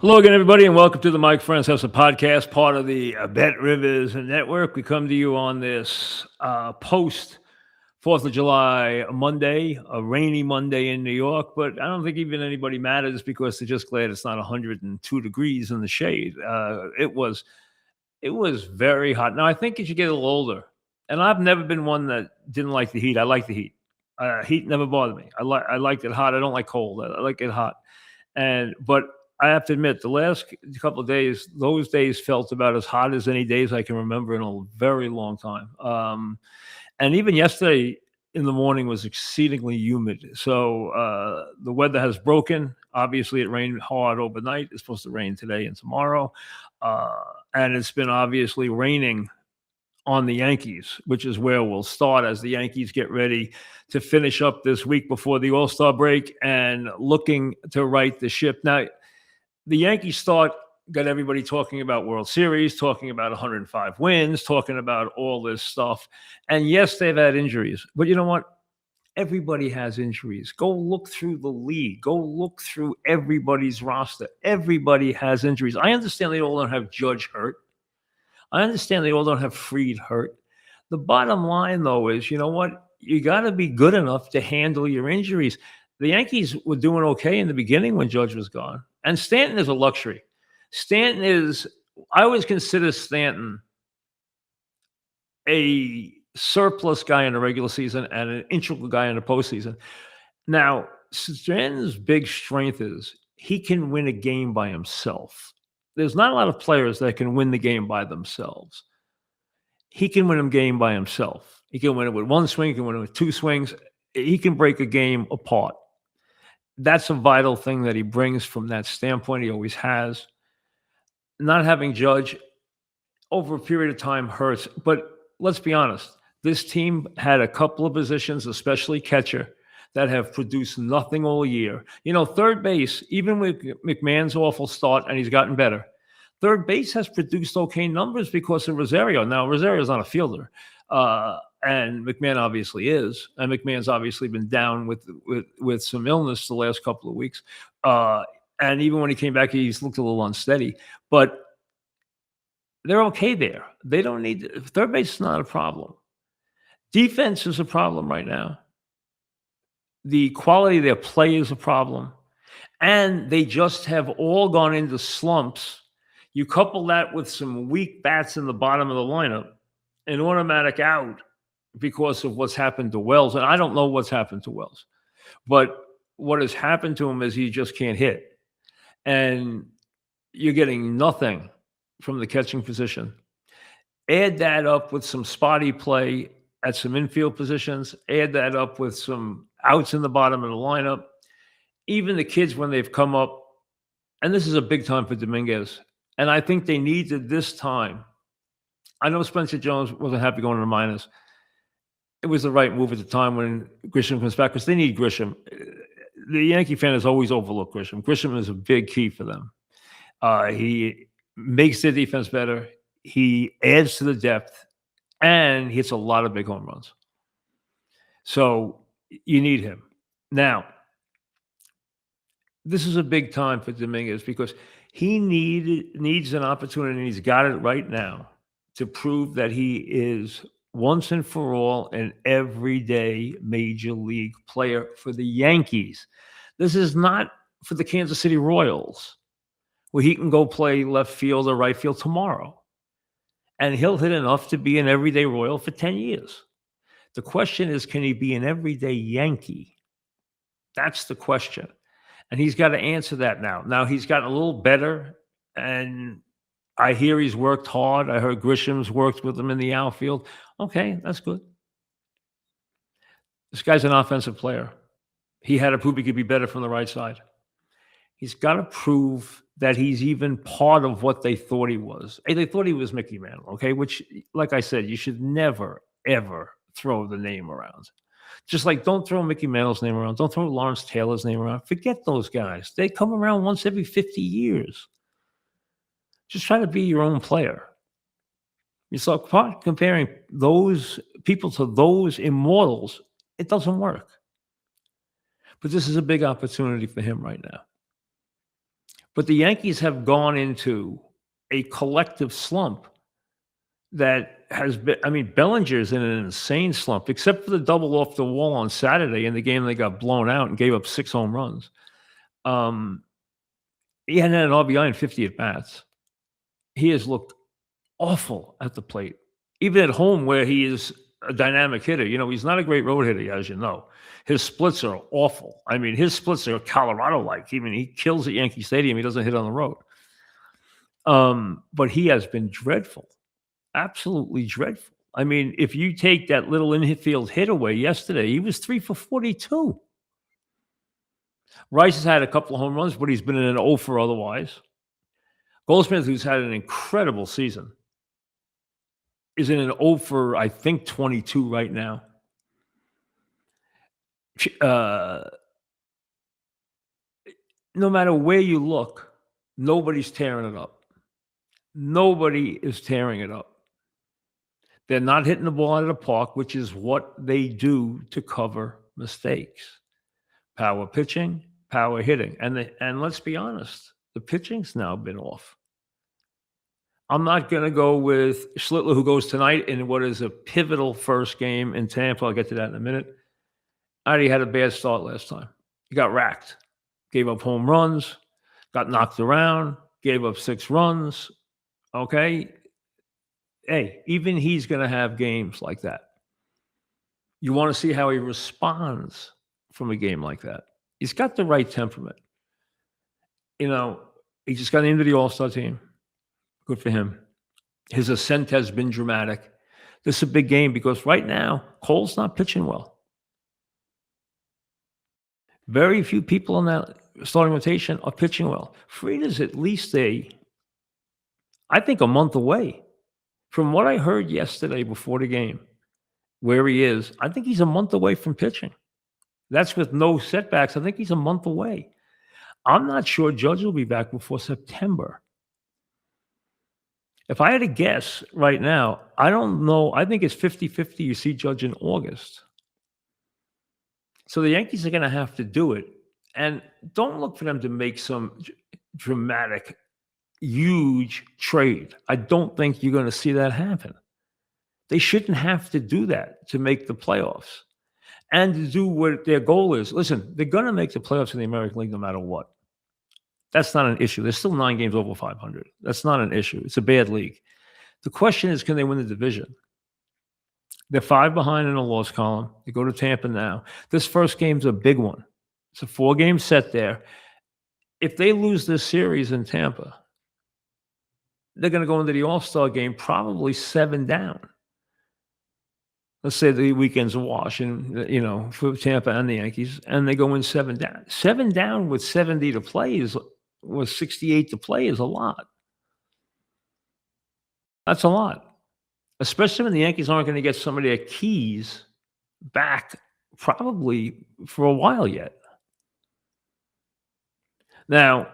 Hello again, everybody, and welcome to the Mike Francesa podcast, part of the Bet Rivers Network. We come to you on this post 4th of July Monday, a rainy Monday in New York, but I don't think even anybody matters because they're just glad it's not 102 degrees in the shade. It was very hot. Now, I think as you get a little older, and I've never been one that didn't like the heat. I like the heat. Heat never bothered me. I liked it hot. I don't like cold. I like it hot. But I have to admit, the last couple of days, those days felt about as hot as any days I can remember in a very long time. And even yesterday in the morning was exceedingly humid. So the weather has broken. Obviously, it rained hard overnight. It's supposed to rain today and tomorrow. And it's been obviously raining on the Yankees, which is where we'll start as the Yankees get ready to finish up this week before the All-Star break and looking to right the ship. Now, the Yankees start got everybody talking about World Series, talking about 105 wins, talking about all this stuff. And yes, they've had injuries, but you know what? Everybody has injuries. Go look through the league. Go look through everybody's roster. Everybody has injuries. I understand they all don't have Judge hurt. I understand they all don't have Fried hurt. The bottom line, though, is you know what? You got to be good enough to handle your injuries. The Yankees were doing okay in the beginning when Judge was gone. And Stanton is a luxury. I always consider Stanton a surplus guy in the regular season and an integral guy in the postseason. Now, Stanton's big strength is he can win a game by himself. There's not a lot of players that can win the game by themselves. He can win a game by himself. He can win it with one swing. He can win it with two swings. He can break a game apart. That's a vital thing that he brings from that standpoint. He always has. Not having Judge over a period of time hurts. But let's be honest. This team had a couple of positions, especially catcher, that have produced nothing all year. You know, third base, even with McMahon's awful start, and he's gotten better, third base has produced okay numbers because of Rosario. Now, Rosario's not a fielder, and McMahon obviously is. And McMahon's obviously been down with some illness the last couple of weeks. And even when he came back, he's looked a little unsteady. But they're okay there. They don't need – third base is not a problem. Defense is a problem right now. The quality of their play is a problem. And they just have all gone into slumps. You couple that with some weak bats in the bottom of the lineup, an automatic out because of what's happened to Wells. And I don't know what's happened to Wells. But what has happened to him is he just can't hit. And you're getting nothing from the catching position. Add that up with some spotty play at some infield positions. Add that up with some outs in the bottom of the lineup. Even the kids, when they've come up, and this is a big time for Dominguez, and I think they needed this time. I know Spencer Jones wasn't happy going to the minors. It was the right move at the time when Grisham comes back because they need Grisham. The Yankee fan has always overlooked Grisham. Grisham is a big key for them. He makes their defense better. He adds to the depth, and he hits a lot of big home runs. So you need him. Now, this is a big time for Dominguez because he needs an opportunity, and he's got it right now, to prove that he is once and for all an everyday major league player for the Yankees. This is not for the Kansas City Royals, where he can go play left field or right field tomorrow. And he'll hit enough to be an everyday Royal for 10 years. The question is, can he be an everyday Yankee? That's the question. And he's got to answer that now. Now, he's gotten a little better, and I hear he's worked hard. I heard Grisham's worked with him in the outfield. Okay, that's good. This guy's an offensive player. He had to prove he could be better from the right side. He's got to prove that he's even part of what they thought he was. They thought he was Mickey Mantle, okay? Which, like I said, you should never, ever throw the name around. Just like don't throw Mickey Mantle's name around. Don't throw Lawrence Taylor's name around. Forget those guys. They come around once every 50 years. Just try to be your own player. You start comparing those people to those immortals, it doesn't work. But this is a big opportunity for him right now. But the Yankees have gone into a collective slump that has been, I mean, Bellinger's in an insane slump, except for the double off the wall on Saturday in the game they got blown out and gave up 6 home runs. Um, he hadn't had an RBI in 50 at bats. He has looked awful at the plate, even at home where he is a dynamic hitter. You know, he's not a great road hitter, as you know. His splits are awful. I mean, his splits are Colorado-like. I mean, he kills at Yankee Stadium. He doesn't hit on the road. But he has been dreadful, absolutely dreadful. I mean, if you take that little infield hit away yesterday, he was 3 for 42. Rice has had a couple of home runs, but he's been in an 0 for otherwise. Goldsmith, who's had an incredible season, is in an 0 for, I think, 22 right now. No matter where you look, nobody's tearing it up. Nobody is tearing it up. They're not hitting the ball out of the park, which is what they do to cover mistakes. Power pitching, power hitting. And let's be honest, the pitching's now been off. I'm not going to go with Schlittler, who goes tonight in what is a pivotal first game in Tampa. I'll get to that in a minute. I already had a bad start last time. He got racked, gave up home runs, got knocked around, gave up 6 runs. Okay. Hey, even he's going to have games like that. You want to see how he responds from a game like that. He's got the right temperament. You know, he just got into the All-Star team. Good for him. His ascent has been dramatic. This is a big game because right now, Cole's not pitching well. Very few people in that starting rotation are pitching well. Frieda's at least I think a month away. From what I heard yesterday before the game, where he is, I think he's a month away from pitching. That's with no setbacks. I think he's a month away. I'm not sure Judge will be back before September. If I had to guess right now, I don't know. I think it's 50-50 you see Judge in August. So the Yankees are going to have to do it. And don't look for them to make some dramatic, huge trade. I don't think you're going to see that happen. They shouldn't have to do that to make the playoffs and to do what their goal is. Listen, they're going to make the playoffs in the American League no matter what. That's not an issue. There's still 9 games over 500. That's not an issue. It's a bad league. The question is, can they win the division? They're 5 behind in the loss column. They go to Tampa now. This first game's a big one. It's a 4-game set there. If they lose this series in Tampa, they're going to go into the All-Star game probably 7 down. Let's say the weekend's a wash, and you know, for Tampa and the Yankees, and they go in 7 down. 7 down with 70 to play with 68 to play is a lot. That's a lot, especially when the Yankees aren't going to get some of their keys back probably for a while yet. Now,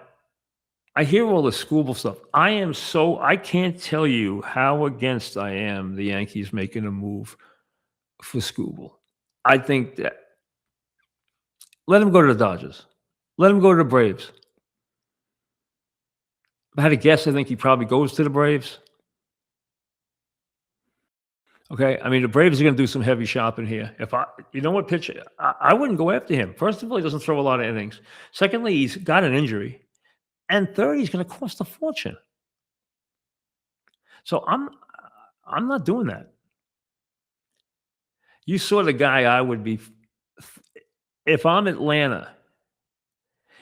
I hear all the schoolboy stuff. I can't tell you how against I am the Yankees making a move for Scooble. I think that let him go to the Dodgers. Let him go to the Braves. If I had to guess, I think he probably goes to the Braves. Okay, I mean, the Braves are going to do some heavy shopping here. You know what, pitcher, I wouldn't go after him. First of all, he doesn't throw a lot of innings. Secondly, he's got an injury. And third, he's going to cost a fortune. So I'm not doing that. You saw the guy I would be, if I'm Atlanta,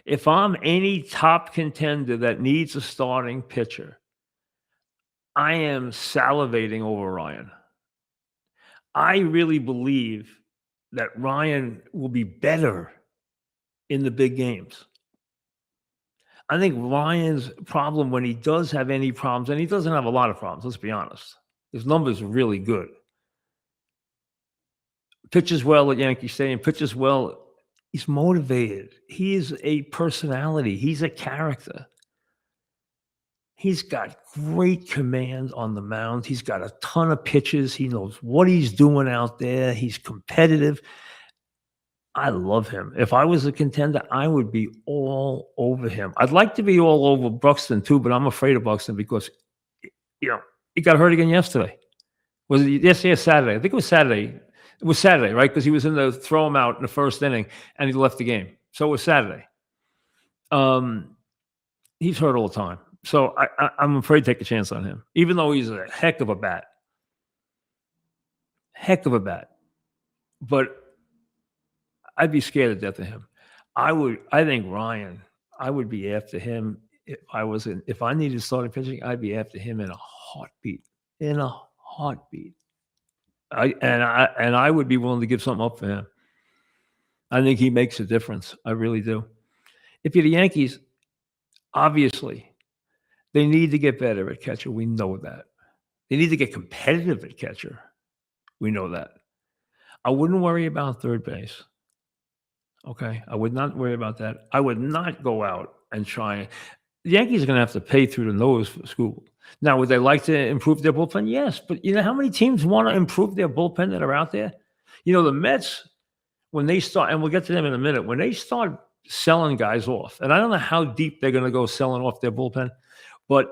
if I'm any top contender that needs a starting pitcher, I am salivating over Ryan. I really believe that Ryan will be better in the big games. I think Ryan's problem when he does have any problems, and he doesn't have a lot of problems, let's be honest. His numbers are really good. Pitches well at Yankee Stadium, pitches well. He's motivated. He is a personality. He's a character. He's got great command on the mound. He's got a ton of pitches. He knows what he's doing out there. He's competitive. I love him. If I was a contender, I would be all over him. I'd like to be all over Buxton too, but I'm afraid of Buxton because, you know, he got hurt again yesterday. Was it yesterday or Saturday? I think it was Saturday. It was Saturday, right? Because he was in the throw him out in the first inning and he left the game. So it was Saturday. He's hurt all the time. So I'm afraid to take a chance on him, even though he's a heck of a bat. Heck of a bat. But I'd be scared to death of him. I think Ryan, I would be after him if I needed starting pitching, I'd be after him in a heartbeat. In a heartbeat. I would be willing to give something up for him. I think he makes a difference. I really do. If you're the Yankees, obviously, they need to get better at catcher. We know that. They need to get competitive at catcher. We know that. I wouldn't worry about third base. Okay? I would not worry about that. I would not go out and try. The Yankees are going to have to pay through the nose for school. Now, would they like to improve their bullpen? Yes. But you know how many teams want to improve their bullpen that are out there? You know, the Mets, when they start, and we'll get to them in a minute, when they start selling guys off, and I don't know how deep they're going to go selling off their bullpen, but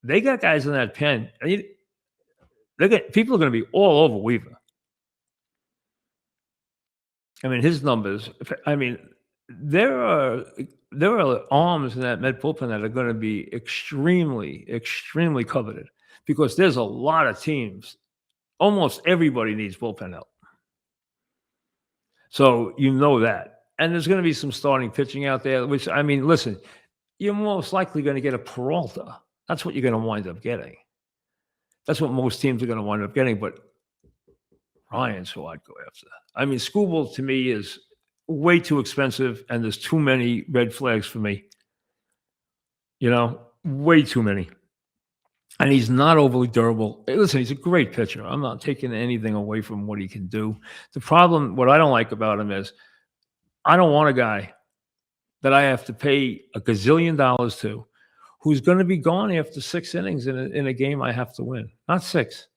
they got guys in that pen. People are going to be all over Weaver. I mean, his numbers. I mean, there are arms in that Met bullpen that are going to be extremely, extremely coveted because there's a lot of teams. Almost everybody needs bullpen help. So you know that. And there's going to be some starting pitching out there, which, I mean, listen, you're most likely going to get a Peralta. That's what you're going to wind up getting. That's what most teams are going to wind up getting. But Ryan's who I'd go after. I mean, Skubal to me is way too expensive, and there's too many red flags for me. You know, way too many. And he's not overly durable. Listen, he's a great pitcher. I'm not taking anything away from what he can do. The problem, what I don't like about him is I don't want a guy that I have to pay a gazillion dollars to who's going to be gone after 6 innings in a game I have to win. Not 6.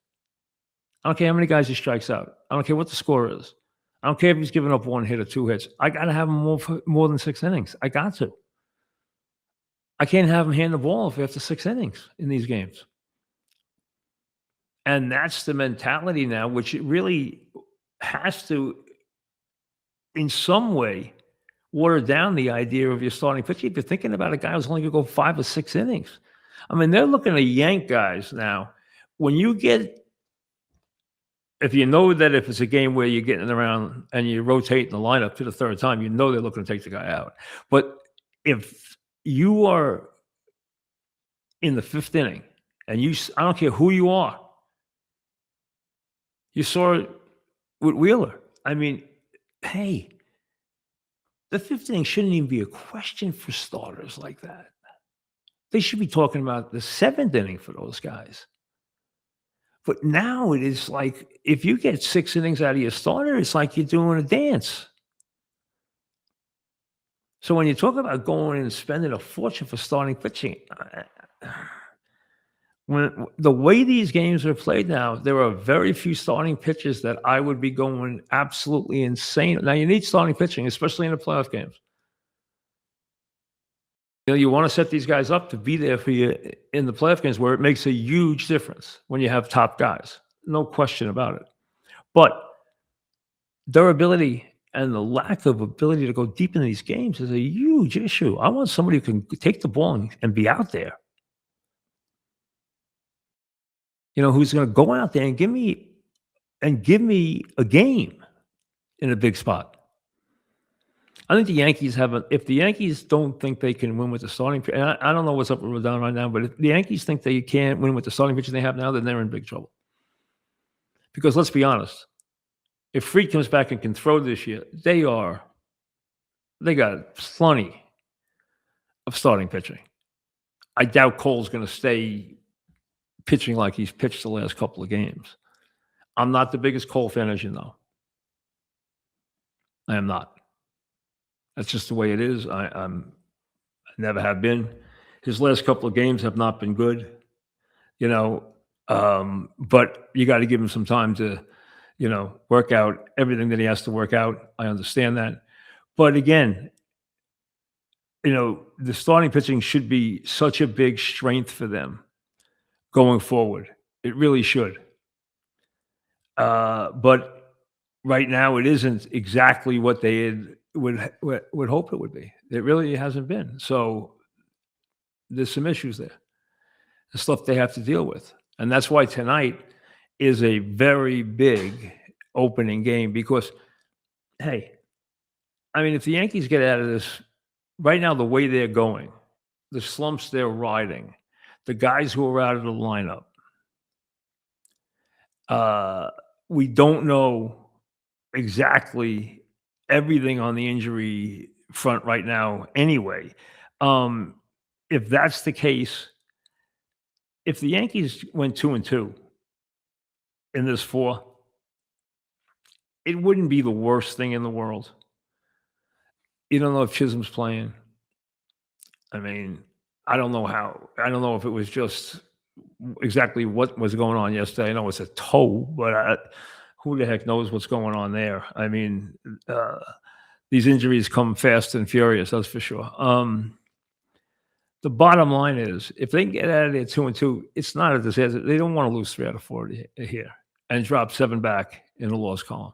I don't care how many guys he strikes out. I don't care what the score is. I don't care if he's giving up 1 hit or 2 hits. I got to have him more than 6 innings. I got to. I can't have him hand the ball off after 6 innings in these games. And that's the mentality now, which it really has to, in some way, water down the idea of your starting pitcher. If you're thinking about a guy who's only going to go 5 or 6 innings. I mean, they're looking to yank guys now. When you get, if you know that if it's a game where you're getting around and you're rotating the lineup to the third time, you know they're looking to take the guy out. But if you are in the 5th inning and I don't care who you are, you saw it with Wheeler. I mean, hey, the 5th inning shouldn't even be a question for starters like that. They should be talking about the 7th inning for those guys. But now it is like if you get 6 innings out of your starter, it's like you're doing a dance. So when you talk about going and spending a fortune for starting pitching, when the way these games are played now, there are very few starting pitchers that I would be going absolutely insane. Now you need starting pitching, especially in the playoff games. You know, you want to set these guys up to be there for you in the playoff games where it makes a huge difference when you have top guys. No question about it. But durability and the lack of ability to go deep into these games is a huge issue. I want somebody who can take the ball and be out there. You know, who's going to go out there and give me a game in a big spot. I think the Yankees if the Yankees don't think they can win with the starting, and I don't know what's up with Rodon right now, but if the Yankees think they can't win with the starting pitchers they have now, then they're in big trouble. Because let's be honest, if Fried comes back and can throw this year, they got plenty of starting pitching. I doubt Cole's going to stay pitching like he's pitched the last couple of games. I'm not the biggest Cole fan, as you know. I am not. That's just the way it is. I never have been. His last couple of games have not been good, you know. But you got to give him some time to work out everything that he has to work out. I understand that. But again, the starting pitching should be such a big strength for them going forward. It really should. But right now, it isn't exactly what they would hope it would be. It really hasn't been. So there's some issues there, the stuff they have to deal with, and that's why tonight is a very big opening game. Because, hey, I mean, if the Yankees get out of this right now, the way they're going, the slumps they're riding, the guys who are out of the lineup, we don't know exactly everything on the injury front right now anyway. If that's the case, if the Yankees went 2-2 in this 4, it wouldn't be the worst thing in the world. You don't know if Chisholm's playing. I mean, I don't know if it was just exactly what was going on yesterday. I know it's a toe, but who the heck knows what's going on there? I mean, these injuries come fast and furious, that's for sure. The bottom line is, if they can get out of there 2-2, it's not a disaster. They don't want to lose 3 out of 4 here and drop 7 back in the loss column.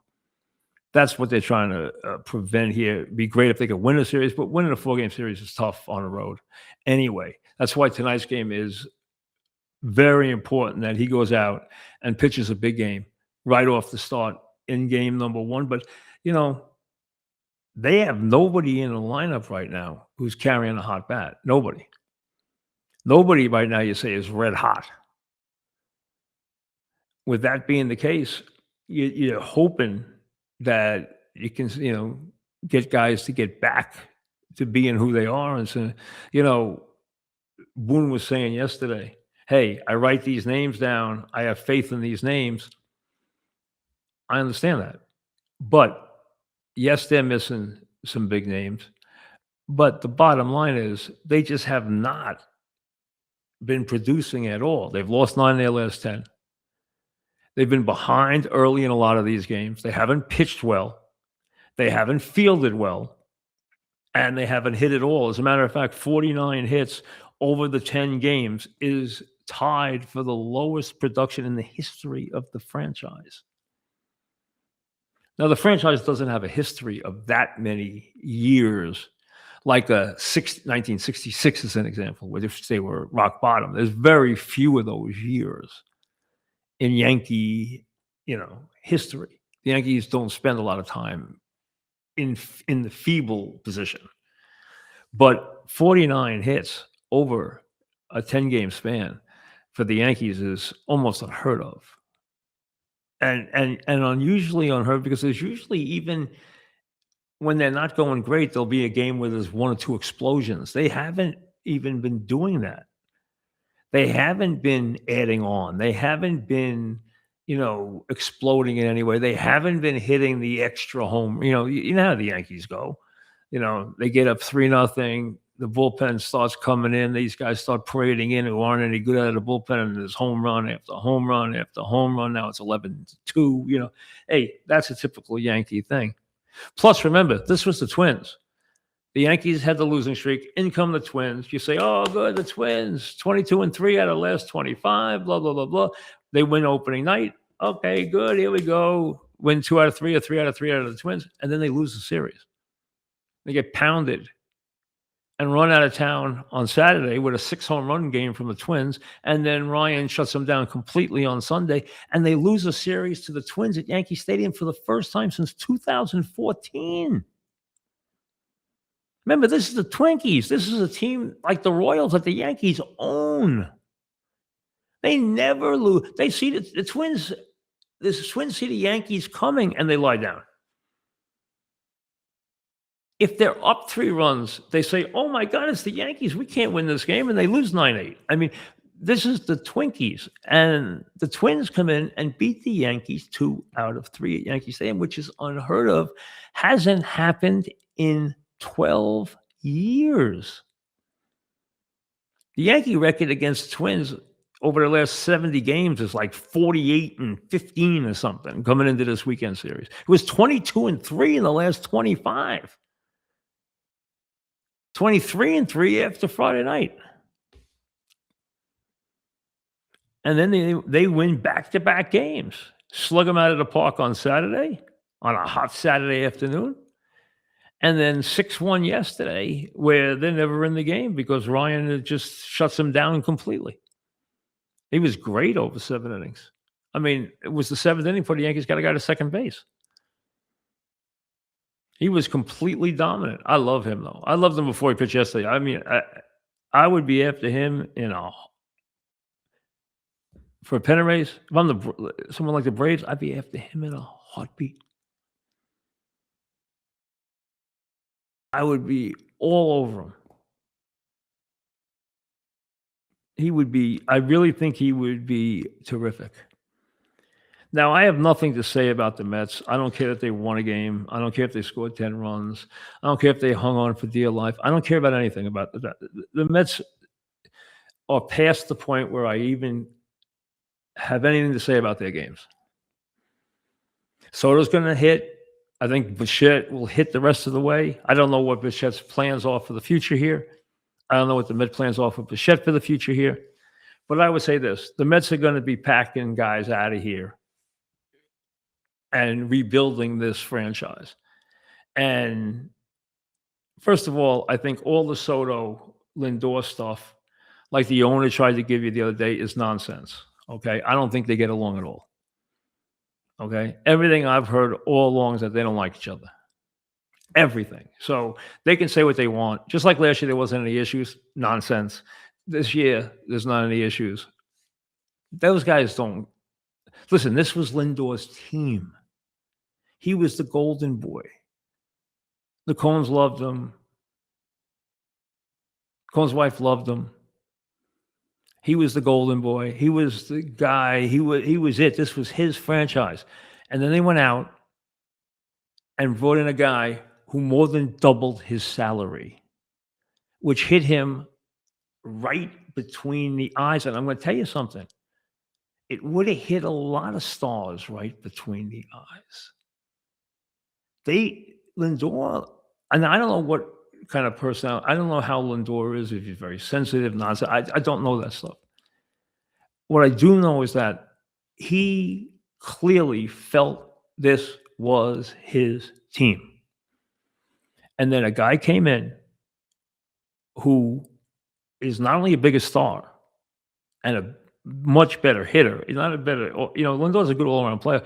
That's what they're trying to prevent here. It'd be great if they could win a series, but winning a 4-game series is tough on the road. Anyway, that's why tonight's game is very important, that he goes out and pitches a big game right off the start in game number 1. But, they have nobody in the lineup right now who's carrying a hot bat. Nobody. Nobody right now, you say, is red hot. With that being the case, you're hoping that you can, get guys to get back to being who they are. And so, Boone was saying yesterday, hey, I write these names down. I have faith in these names. I understand that. But yes, they're missing some big names. But the bottom line is they just have not been producing at all. They've lost 9 of their last 10. They've been behind early in a lot of these games. They haven't pitched well. They haven't fielded well. And they haven't hit at all. As a matter of fact, 49 hits over the 10 games is tied for the lowest production in the history of the franchise. Now, the franchise doesn't have a history of that many years, like 1966 is an example, where they were rock bottom. There's very few of those years in Yankee, history. The Yankees don't spend a lot of time in the feeble position. But 49 hits over a 10-game span for the Yankees is almost unheard of. And unusually unheard, because there's usually, even when they're not going great, there'll be a game where there's 1 or 2 explosions. They haven't even been doing that. They haven't been adding on. They haven't been, exploding in any way. They haven't been hitting the extra home. You know how the Yankees go. They get up 3-0. The bullpen starts coming in. These guys start parading in who aren't any good out of the bullpen, and there's home run after home run after home run. Now it's 11-2. Hey, that's a typical Yankee thing. Plus, remember, this was the Twins. The Yankees had the losing streak. In come the Twins. You say, oh, good, the Twins, 22-3 out of the last 25, blah, blah, blah, blah. They win opening night. Okay, good, here we go. Win 2 out of 3 or 3 out of 3 out of the Twins, and then they lose the series. They get pounded and run out of town on Saturday with a 6-home run game from the Twins, and then Ryan shuts them down completely on Sunday, and they lose a series to the Twins at Yankee Stadium for the first time since 2014. Remember, this is the Twinkies. This is a team like the Royals that the Yankees own. They never lose. They see the Twins. The Twins see the Yankees coming, and they lie down. If they're up 3 runs, they say, oh, my God, it's the Yankees. We can't win this game, and they lose 9-8. I mean, this is the Twinkies. And the Twins come in and beat the Yankees 2 out of 3 at Yankee Stadium, which is unheard of. Hasn't happened in 12 years. The Yankee record against the Twins over the last 70 games is like 48-15 or something coming into this weekend series. It was 22-3 in the last 25. 23-3 after Friday night. And then they win back-to-back games. Slug them out of the park on Saturday, on a hot Saturday afternoon. And then 6-1 yesterday, where they're never in the game because Ryan just shuts them down completely. He was great over 7 innings. I mean, it was the 7th inning before the Yankees got a guy to second base. He was completely dominant. I love him, though. I loved him before he pitched yesterday. I mean, I would be after him for a pennant race. If I'm someone like the Braves, I'd be after him in a heartbeat. I would be all over him. I really think he would be terrific. Now, I have nothing to say about the Mets. I don't care if they won a game. I don't care if they scored 10 runs. I don't care if they hung on for dear life. I don't care about anything about that. The Mets are past the point where I even have anything to say about their games. Soto's going to hit. I think Bichette will hit the rest of the way. I don't know what Bichette's plans are for the future here. I don't know what the Mets plans are for Bichette for the future here. But I would say this. The Mets are going to be packing guys out of here and rebuilding this franchise. And first of all, I think all the Soto Lindor stuff, like the owner tried to give you the other day, is nonsense. Okay? I don't think they get along at all. Okay? Everything I've heard all along is that they don't like each other. Everything. So they can say what they want. Just like last year, there wasn't any issues. Nonsense. This year, there's not any issues. Those guys don't. Listen, this was Lindor's team. He was the golden boy. The Coens loved him. Cohen's wife loved him. He was the golden boy. He was the guy. He was it. This was his franchise. And then they went out and brought in a guy who more than doubled his salary, which hit him right between the eyes. And I'm going to tell you something. It would have hit a lot of stars right between the eyes. Lindor, and I don't know what kind of person, I don't know how Lindor is, if he's very sensitive, nonsense. I don't know that stuff. What I do know is that he clearly felt this was his team. And then a guy came in who is not only a bigger star and a much better hitter. He's not a better, Lindor's a good all-around player.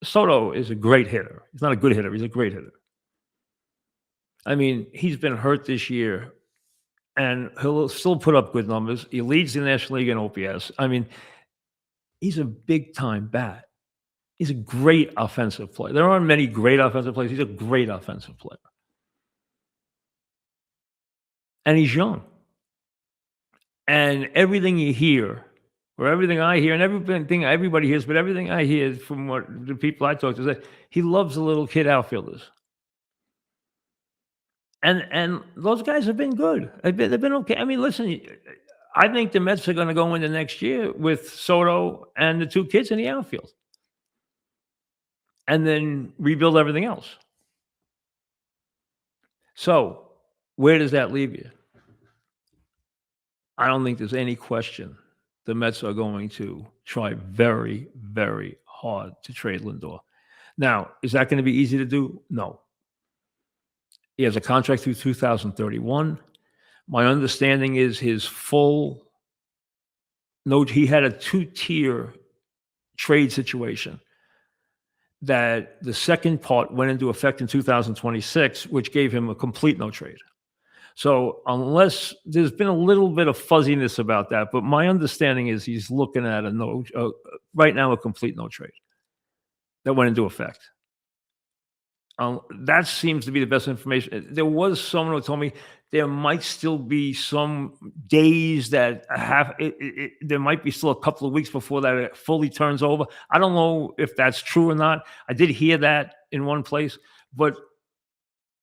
Soto is a great hitter. He's not a good hitter. He's a great hitter. I mean, he's been hurt this year, and he'll still put up good numbers. He leads the National League in OPS. I mean, he's a big-time bat. He's a great offensive player. There aren't many great offensive players. He's a great offensive player. And he's young. And everything you hear, or everything I hear, and everything everybody hears, but everything I hear from what the people I talk to say, he loves the little kid outfielders. And those guys have been good. They've been okay. I mean, listen, I think the Mets are going to go into next year with Soto and the 2 kids in the outfield. And then rebuild everything else. So, where does that leave you? I don't think there's any question the Mets are going to try very, very hard to trade Lindor. Now, is that going to be easy to do? No. He has a contract through 2031. My understanding is he had a 2-tier trade situation that the second part went into effect in 2026, which gave him a complete no trade. So unless there's been a little bit of fuzziness about that, but my understanding is he's looking at right now a complete no trade that went into effect. That seems to be the best information. There was someone who told me there might still be some days that there might be still a couple of weeks before that it fully turns over. I don't know if that's true or not. I did hear that in one place, but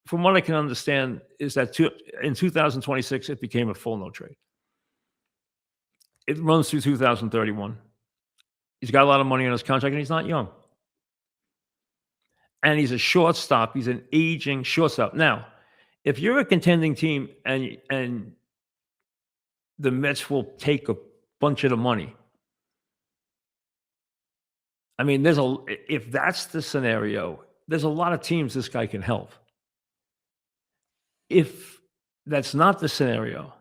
from what I can understand is that in 2026, it became a full no trade. It runs through 2031. He's got a lot of money on his contract, and he's not young. And he's a shortstop. He's an aging shortstop. Now, if you're a contending team and the Mets will take a bunch of the money, I mean, if that's the scenario, there's a lot of teams this guy can help. If that's not the scenario,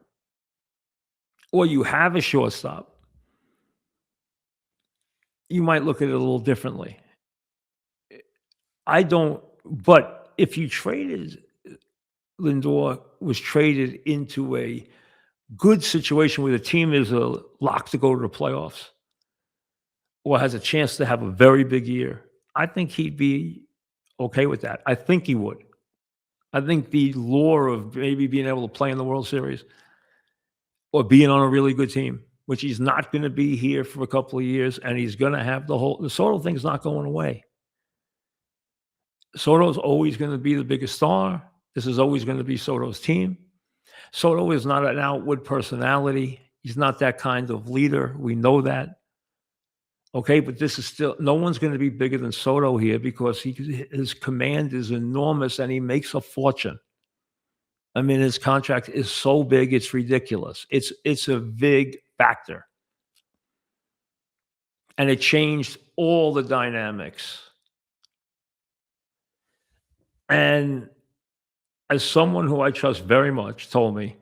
or you have a shortstop, you might look at it a little differently. I don't, but if you traded Lindor was traded into a good situation where the team is a lock to go to the playoffs or has a chance to have a very big year, I think he'd be okay with that. I think he would. I think the lure of maybe being able to play in the World Series or being on a really good team, which he's not going to be here for a couple of years, and he's going to have the Soto thing's not going away. Soto's always going to be the biggest star. This is always going to be Soto's team. Soto is not an outward personality. He's not that kind of leader. We know that. Okay, but this is still, no one's going to be bigger than Soto here because his command is enormous and he makes a fortune. I mean, his contract is so big, it's ridiculous. It's a big factor. And it changed all the dynamics. And as someone who I trust very much told me,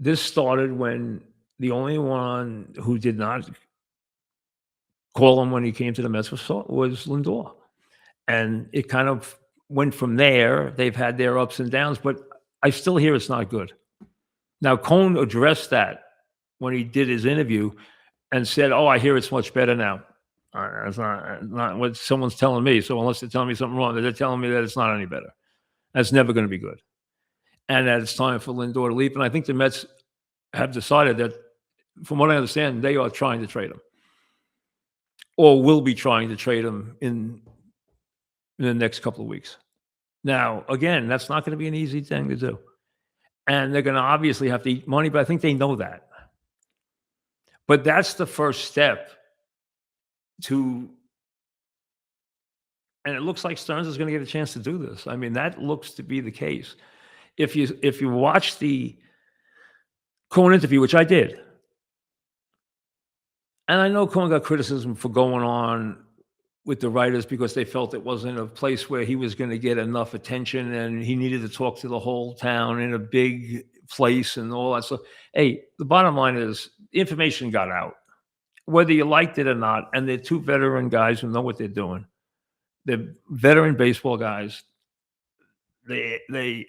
this started when the only one who did not call him when he came to the Mets was Lindor. And it kind of went from there. They've had their ups and downs, but I still hear it's not good. Now, Cohn addressed that when he did his interview and said, "Oh, I hear it's much better now." That's not what someone's telling me. So unless they're telling me something wrong, they're telling me that it's not any better. That's never going to be good. And that it's time for Lindor to leave. And I think the Mets have decided that, from what I understand, they are trying to trade him. Or will be trying to trade him in the next couple of weeks. Now, again, that's not going to be an easy thing to do. And they're going to obviously have to eat money, but I think they know that. But that's the first step to, and it looks like Stearns is going to get a chance to do this. I mean, that looks to be the case. If you watch the Cohen interview, which I did, and I know Cohen got criticism for going on with the writers because they felt it wasn't a place where he was going to get enough attention and he needed to talk to the whole town in a big place and all that stuff. Hey, the bottom line is the information got out, whether you liked it or not. And they're two veteran guys who know what they're doing. They're veteran baseball guys. They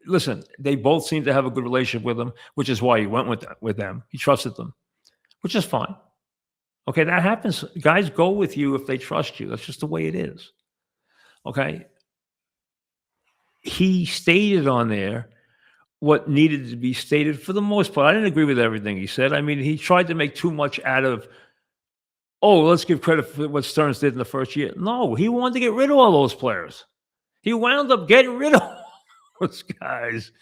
listen, they both seem to have a good relationship with them, which is why he went with them. He trusted them, which is fine. Okay, that happens. Guys go with you if they trust you. That's just the way it is. Okay. He stated on there what needed to be stated for the most part. I didn't agree with everything he said. I mean, he tried to make too much out of, oh, let's give credit for what Stearns did in the first year. No, he wanted to get rid of all those players. He wound up getting rid of those guys.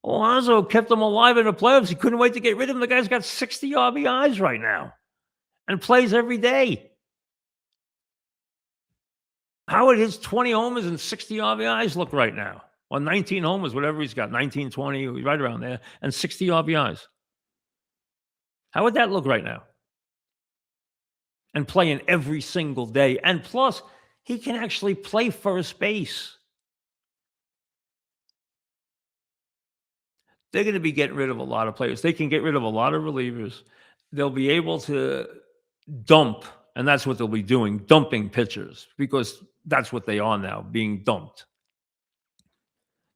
Alonso kept them alive in the playoffs. He couldn't wait to get rid of them. The guy's got 60 RBIs right now and plays every day. Howard hits 20 homers and 60 RBIs look right now. Or 19 homers, whatever he's got, 19, 20, right around there, and 60 RBIs. How would that look right now? And playing every single day. And plus, he can actually play first base. They're going to be getting rid of a lot of players. They can get rid of a lot of relievers. They'll be able to dump, and that's what they'll be doing, dumping pitchers, because that's what they are now, being dumped.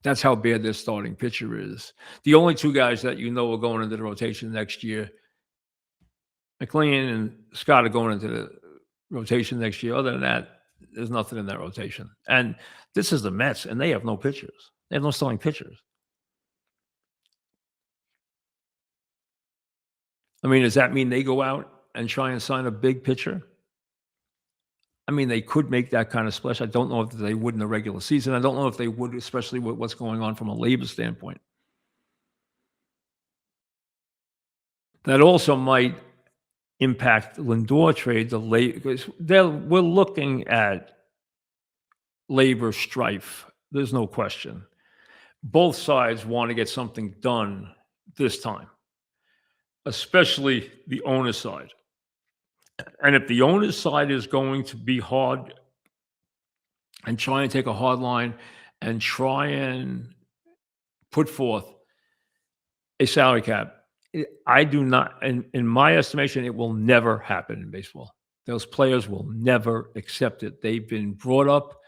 That's how bad their starting pitcher is. The only two guys that you know are going into the rotation next year, McLean and Scott, are going into the rotation next year. Other than that, there's nothing in that rotation. And this is the Mets, and they have no pitchers. They have no starting pitchers. I mean, does that mean they go out and try and sign a big pitcher? I mean, they could make that kind of splash. I don't know if they would in the regular season. I don't know if they would, especially with what's going on from a labor standpoint. That also might impact Lindor trade the late because we're looking at labor strife. There's no question. Both sides want to get something done this time, especially the owner's side. And if the owner's side is going to be hard and try and take a hard line and try and put forth a salary cap, I do not, in my estimation, it will never happen in baseball. Those players will never accept it. They've been brought up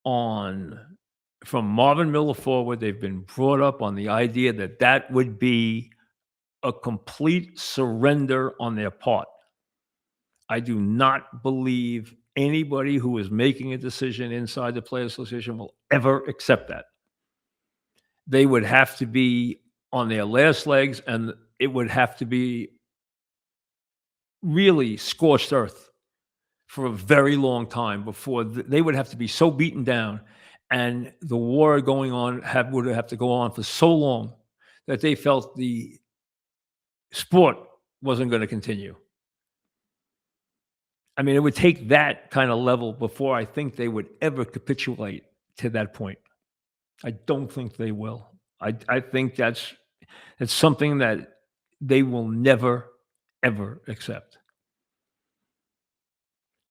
on, from Marvin Miller forward, they've been brought up on the idea that that would be a complete surrender on their part. I do not believe anybody who is making a decision inside the Players Association will ever accept that. They would have to be on their last legs, and it would have to be really scorched earth for a very long time before they would have to be so beaten down, and the war going on would have to go on for so long that they felt the sport wasn't going to continue. I mean, it would take that kind of level before I think they would ever capitulate to that point. I don't think they will. I think that's something that they will never, ever accept.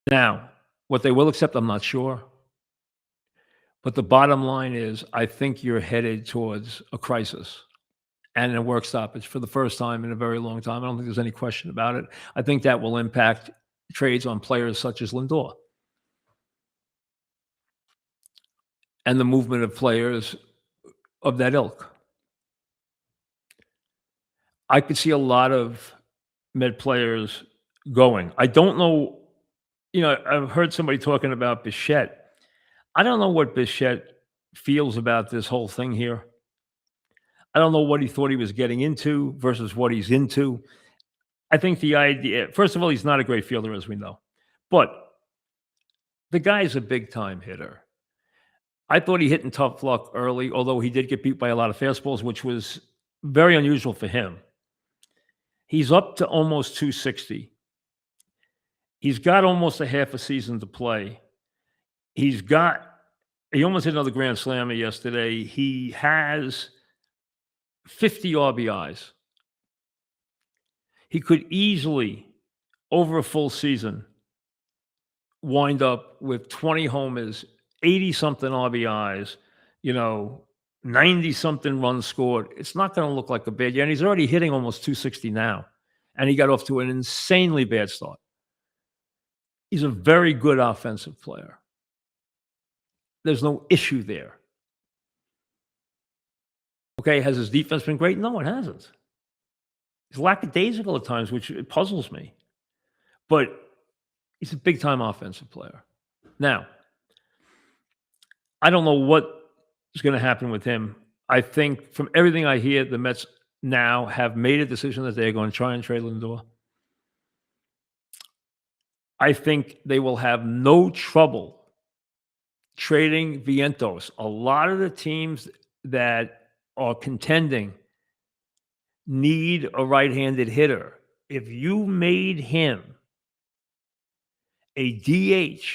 Now, what they will accept, I'm not sure. But the bottom line is, I think you're headed towards a crisis and a work stoppage for the first time in a very long time. I don't think there's any question about it. I think that will impact trades on players such as Lindor and the movement of players of that ilk. I could see a lot of Met players going. I don't know, I've heard somebody talking about Bichette. I don't know what Bichette feels about this whole thing here. I don't know what he thought he was getting into versus what he's into. I think the idea, first of all, he's not a great fielder, as we know, but the guy's a big time hitter. I thought he hit in tough luck early, although he did get beat by a lot of fastballs, which was very unusual for him. He's up to almost 260. He's got almost a half a season to play. He almost hit another grand slammer yesterday. He has 50 RBIs. He could easily, over a full season, wind up with 20 homers, 80-something RBIs, 90-something runs scored. It's not going to look like a bad year. And he's already hitting almost 260 now. And he got off to an insanely bad start. He's a very good offensive player. There's no issue there. Okay, has his defense been great? No, it hasn't. He's lackadaisical at times, which puzzles me. But he's a big-time offensive player. Now, I don't know what is going to happen with him. I think from everything I hear, the Mets now have made a decision that they're going to try and trade Lindor. I think they will have no trouble trading Vientos. A lot of the teams that are contending need a right-handed hitter. If you made him a DH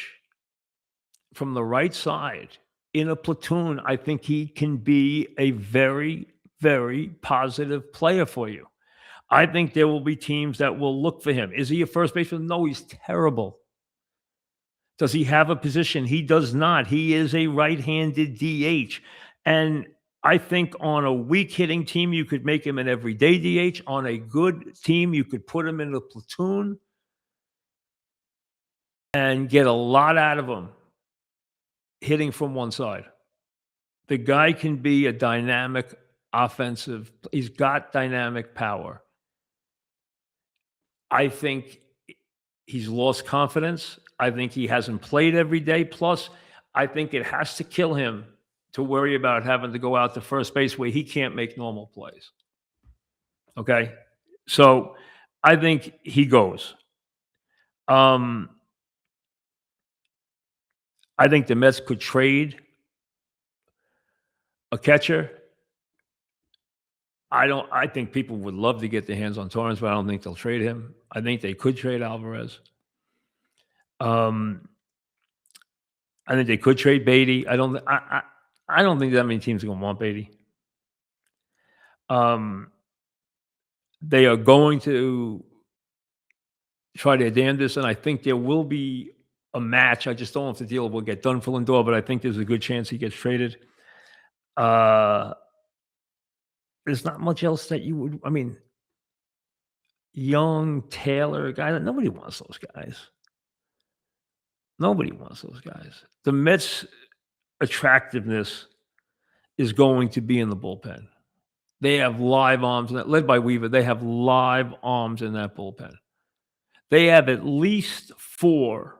from the right side in a platoon, I think he can be a very, very positive player for you. I think there will be teams that will look for him. Is he a first baseman? No, he's terrible. Does he have a position? He does not. He is a right-handed DH. And I think on a weak hitting team, you could make him an everyday DH. On a good team, you could put him in a platoon and get a lot out of him hitting from one side. The guy can be a dynamic offensive. He's got dynamic power. I think he's lost confidence. I think he hasn't played every day. Plus, I think it has to kill him to worry about having to go out to first base where he can't make normal plays. Okay? So I think he goes. I think the Mets could trade a catcher I think people would love to get their hands on Torrance, but I don't think they'll trade him. I think they could trade Alvarez. Um, I think they could trade Beatty. I don't think that many teams are gonna want Beatty. Um, they are going to try their damnedest, and I think there will be a match. I just don't know if the deal will get done for Lindor, but I think there's a good chance he gets traded. Uh, there's not much else that you would. I mean, Young, Taylor, guy. Nobody wants those guys. Nobody wants those guys. The Mets' attractiveness is going to be in the bullpen. They have live arms, led by Weaver. They have live arms in that bullpen. They have at least 4,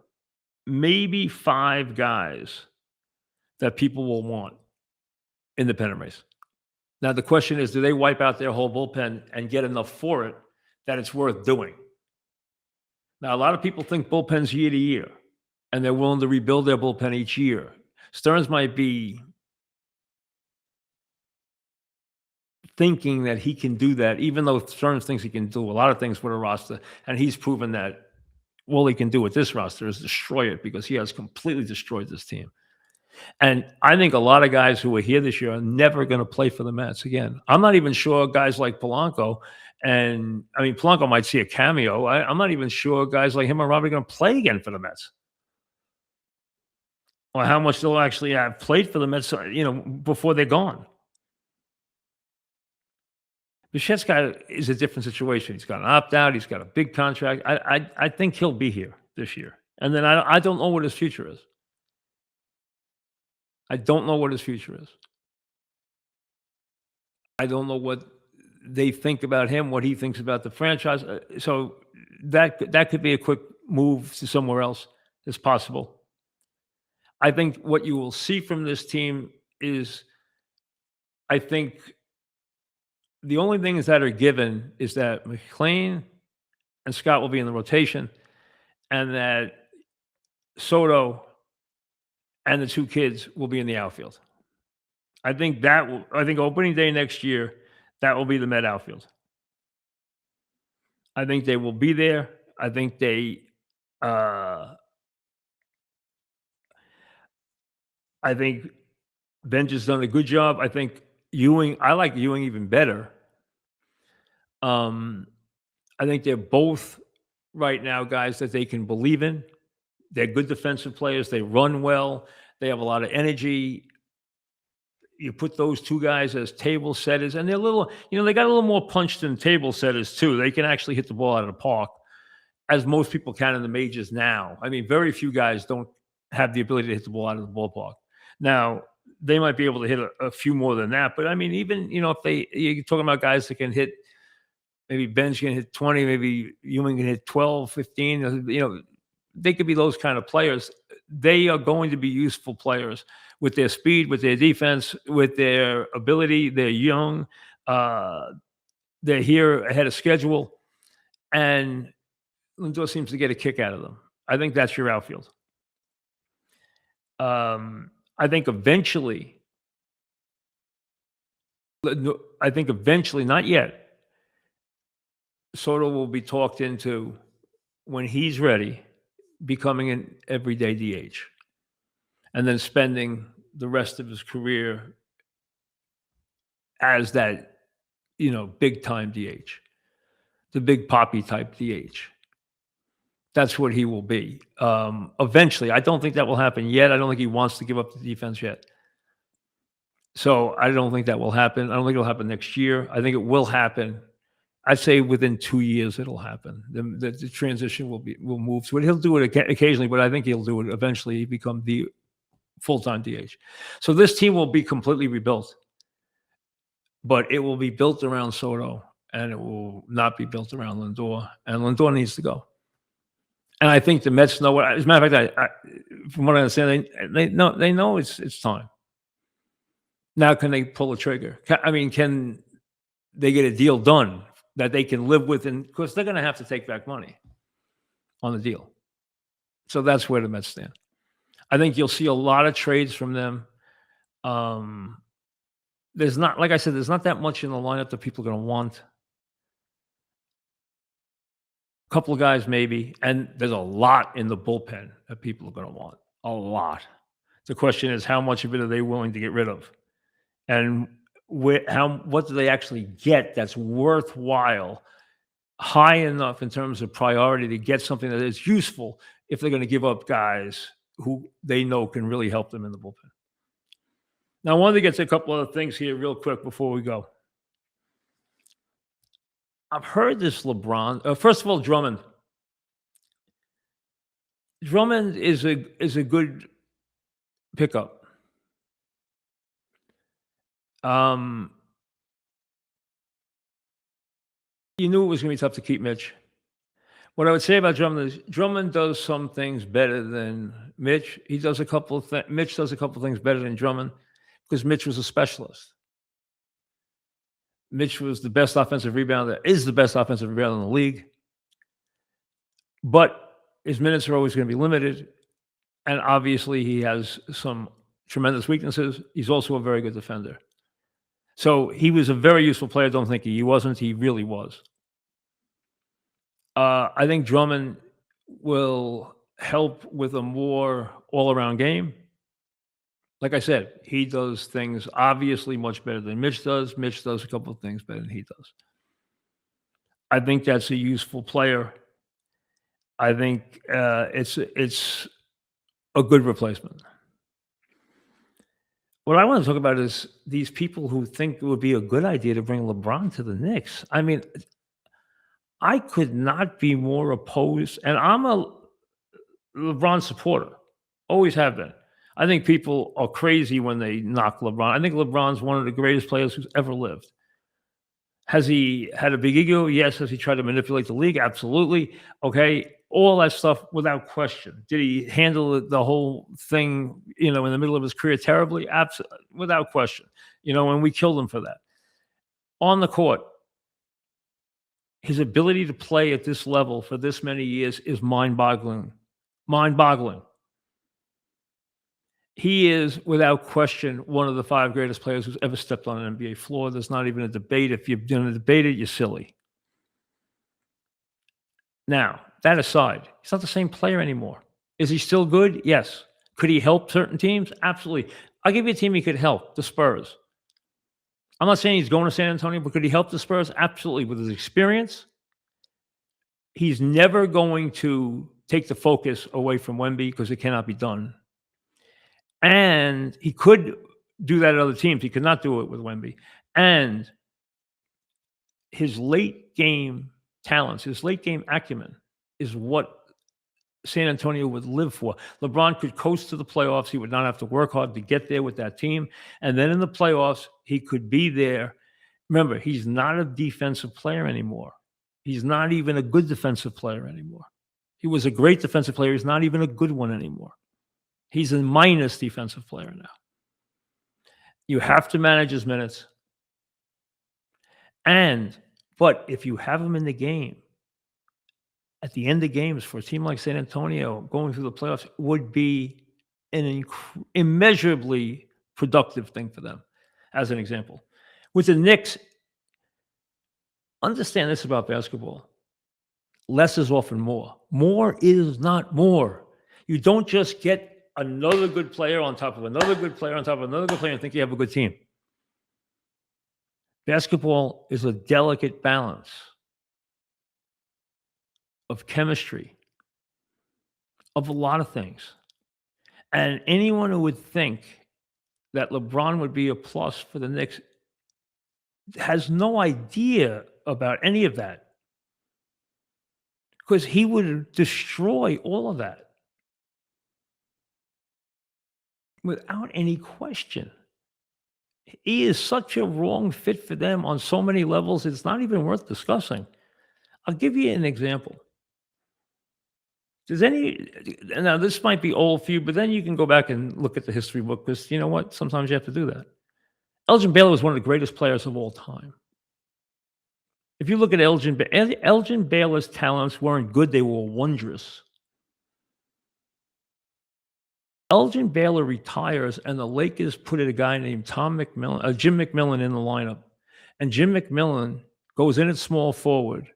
maybe 5 guys that people will want in the pennant race. Now, the question is, do they wipe out their whole bullpen and get enough for it that it's worth doing? Now, a lot of people think bullpens year to year, and they're willing to rebuild their bullpen each year. Stearns might be thinking that he can do that, even though Stearns thinks he can do a lot of things with a roster, and he's proven that all he can do with this roster is destroy it because he has completely destroyed this team. And I think a lot of guys who are here this year are never going to play for the Mets again. I'm not even sure guys like Polanco, and I mean, Polanco might see a cameo. I'm not even sure guys like him and Robbie are going to play again for the Mets. Or how much they'll actually have played for the Mets, before they're gone. Bichette's is a different situation. He's got an opt-out. He's got a big contract. I think he'll be here this year. And then I don't know what his future is. I don't know what his future is. I don't know what they think about him, what he thinks about the franchise. So that could be a quick move to somewhere else. It's possible. I think what you will see from this team is, I think the only things that are given is that McLean and Scott will be in the rotation, and that Soto and the 2 kids will be in the outfield. I think opening day next year, that will be the Met outfield. I think they will be there. I think I think Benj has done a good job. I think Ewing, I like Ewing even better. I think they're both right now guys that they can believe in. They're good defensive players. They run well. They have a lot of energy. You put those 2 guys as table setters, and they're they got a little more punch than table setters too. They can actually hit the ball out of the park, as most people can in the majors now. I mean, very few guys don't have the ability to hit the ball out of the ballpark. Now, they might be able to hit a few more than that, but I mean, even, if you're talking about guys that can hit, maybe Ben's can hit 20, maybe Ewing can hit 12, 15, they could be those kind of players. They are going to be useful players with their speed, with their defense, with their ability. They're young. They're here ahead of schedule. And Lindor seems to get a kick out of them. I think that's your outfield. I think eventually, not yet, Soto will be talked into, when he's ready, becoming an everyday DH, and then spending the rest of his career as that, big time DH, the big Poppy type DH. That's what he will be. Eventually, I don't think that will happen yet. I don't think he wants to give up the defense yet. So I don't think that will happen. I don't think it'll happen next year. I think it will happen. I'd say within 2 years it'll happen. The transition will move to it. He'll do it occasionally, but I think he'll do it eventually. He become the full-time DH. So this team will be completely rebuilt, but it will be built around Soto, and it will not be built around Lindor. And Lindor needs to go. And I think the Mets know what. As a matter of fact, from what I understand, they know it's time. Now, can they pull the trigger? Can they get a deal done that they can live with? And because they're going to have to take back money on the deal. So that's where the Mets stand. I think you'll see a lot of trades from them. there's not, like I said, there's not that much in the lineup that people are going to want. A couple of guys maybe, and there's a lot in the bullpen that people are going to want. A lot. The question is, how much of it are they willing to get rid of, and what do they actually get that's worthwhile, high enough in terms of priority to get something that is useful if they're going to give up guys who they know can really help them in the bullpen. Now, I wanted to get to a couple other things here real quick before we go. I've heard this LeBron. First of all, Drummond. Drummond is a good pickup. You knew it was going to be tough to keep Mitch. What I would say about Drummond is Drummond does some things better than Mitch. He does a couple of things. Mitch does a couple of things better than Drummond because Mitch was a specialist. Mitch was the best offensive rebounder, is the best offensive rebounder in the league. But his minutes are always going to be limited. And obviously, he has some tremendous weaknesses. He's also a very good defender. So he was a very useful player. Don't think he wasn't. He really was. I think Drummond will help with a more all-around game. Like I said, he does things obviously much better than Mitch does. Mitch does a couple of things better than he does. I think that's a useful player. I think it's a good replacement. What I want to talk about is these people who think it would be a good idea to bring LeBron to the Knicks. I mean, I could not be more opposed, and I'm a LeBron supporter, always have been. I think people are crazy when they knock LeBron. I think LeBron's one of the greatest players who's ever lived. Has he had a big ego? Yes. Has he tried to manipulate the league? Absolutely. Okay. All that stuff without question. Did he handle the whole thing, in the middle of his career terribly? Absolutely. Without question. And we killed him for that. On the court, his ability to play at this level for this many years is mind-boggling. Mind-boggling. He is, without question, one of the 5 greatest players who's ever stepped on an NBA floor. There's not even a debate. If you're going to debate it, you're silly. Now, that aside, he's not the same player anymore. Is he still good? Yes. Could he help certain teams? Absolutely. I'll give you a team he could help, the Spurs. I'm not saying he's going to San Antonio, but could he help the Spurs? Absolutely. With his experience, he's never going to take the focus away from Wemby because it cannot be done. And he could do that at other teams. He could not do it with Wemby. And his late game talents, his late game acumen is what San Antonio would live for. LeBron could coast to the playoffs. He would not have to work hard to get there with that team. And then in the playoffs, he could be there. Remember, he's not a defensive player anymore. He's not even a good defensive player anymore. He was a great defensive player. He's not even a good one anymore. He's a minus defensive player now. You have to manage his minutes. But if you have him in the game, at the end of games for a team like San Antonio, going through the playoffs would be an immeasurably productive thing for them, as an example. With the Knicks, understand this about basketball. Less is often more. More is not more. You don't just get another good player on top of another good player on top of another good player and think you have a good team. Basketball is a delicate balance of chemistry, of a lot of things. And anyone who would think that LeBron would be a plus for the Knicks has no idea about any of that, because he would destroy all of that without any question. He is such a wrong fit for them on so many levels, it's not even worth discussing. I'll give you an example. Now this might be old for you, but then you can go back and look at the history book, because you know what? Sometimes you have to do that. Elgin Baylor was one of the greatest players of all time. If you look at Elgin Baylor's talents weren't good, they were wondrous. Elgin Baylor retires, and the Lakers put a guy named Jim McMillan in the lineup, and Jim McMillan goes in at small forward,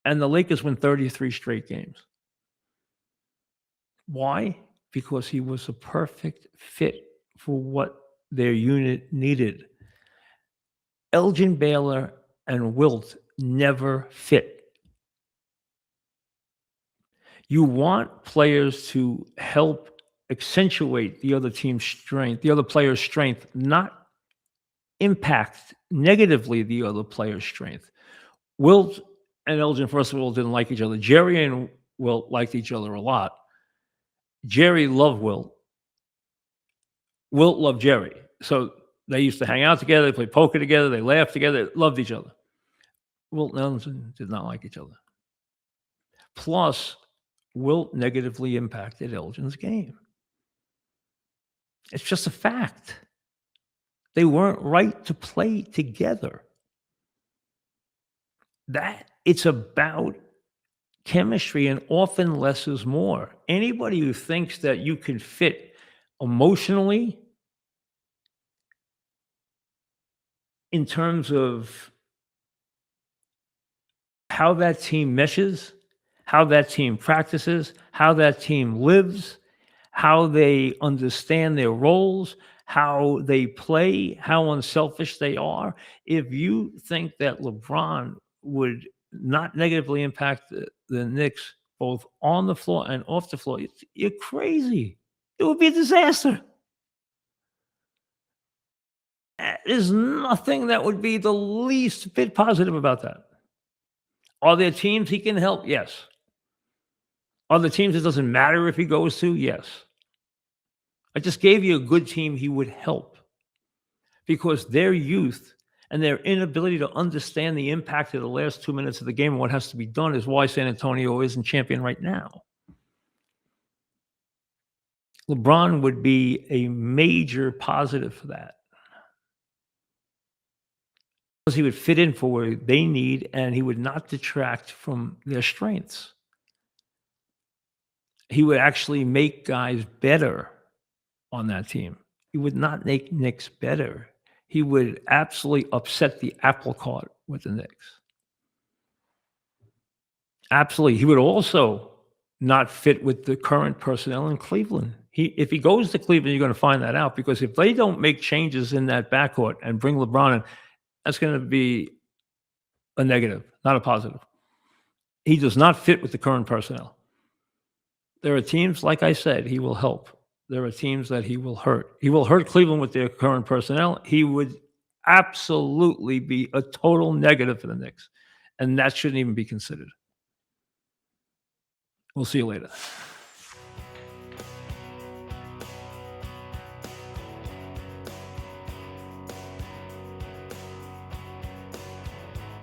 and the Lakers win 33 straight games. Why? Because he was a perfect fit for what their unit needed. Elgin Baylor and Wilt never fit. You want players to help accentuate the other team's strength, the other player's strength, not impact negatively the other player's strength. Wilt and Elgin, first of all, didn't like each other. Jerry and Wilt liked each other a lot. Jerry loved Wilt. Wilt loved Jerry. So they used to hang out together, they played poker together, they laughed together, loved each other. Wilt and Elgin did not like each other. Plus, Wilt negatively impacted Elgin's game. It's just a fact. They weren't right to play together. That it's about chemistry, and often less is more. Anybody who thinks that you can fit emotionally in terms of how that team meshes, how that team practices, how that team lives, how they understand their roles, how they play, how unselfish they are. If you think that LeBron would not negatively impact the Knicks both on the floor and off the floor, you're crazy. It would be a disaster. There's nothing that would be the least bit positive about that. Are there teams he can help? Yes. Are there teams it doesn't matter if he goes to? Yes. I just gave you a good team he would help, because their youth and their inability to understand the impact of the last 2 minutes of the game and what has to be done is why San Antonio isn't champion right now. LeBron would be a major positive for that, because he would fit in for what they need and he would not detract from their strengths. He would actually make guys better on that team. He would not make Knicks better. He would absolutely upset the apple cart with the Knicks. Absolutely. He would also not fit with the current personnel in Cleveland. If he goes to Cleveland, you're going to find that out, because if they don't make changes in that backcourt and bring LeBron in, that's going to be a negative, not a positive. He does not fit with the current personnel. There are teams, like I said, he will help. There are teams that he will hurt. He will hurt Cleveland with their current personnel. He would absolutely be a total negative for the Knicks, and that shouldn't even be considered. We'll see you later.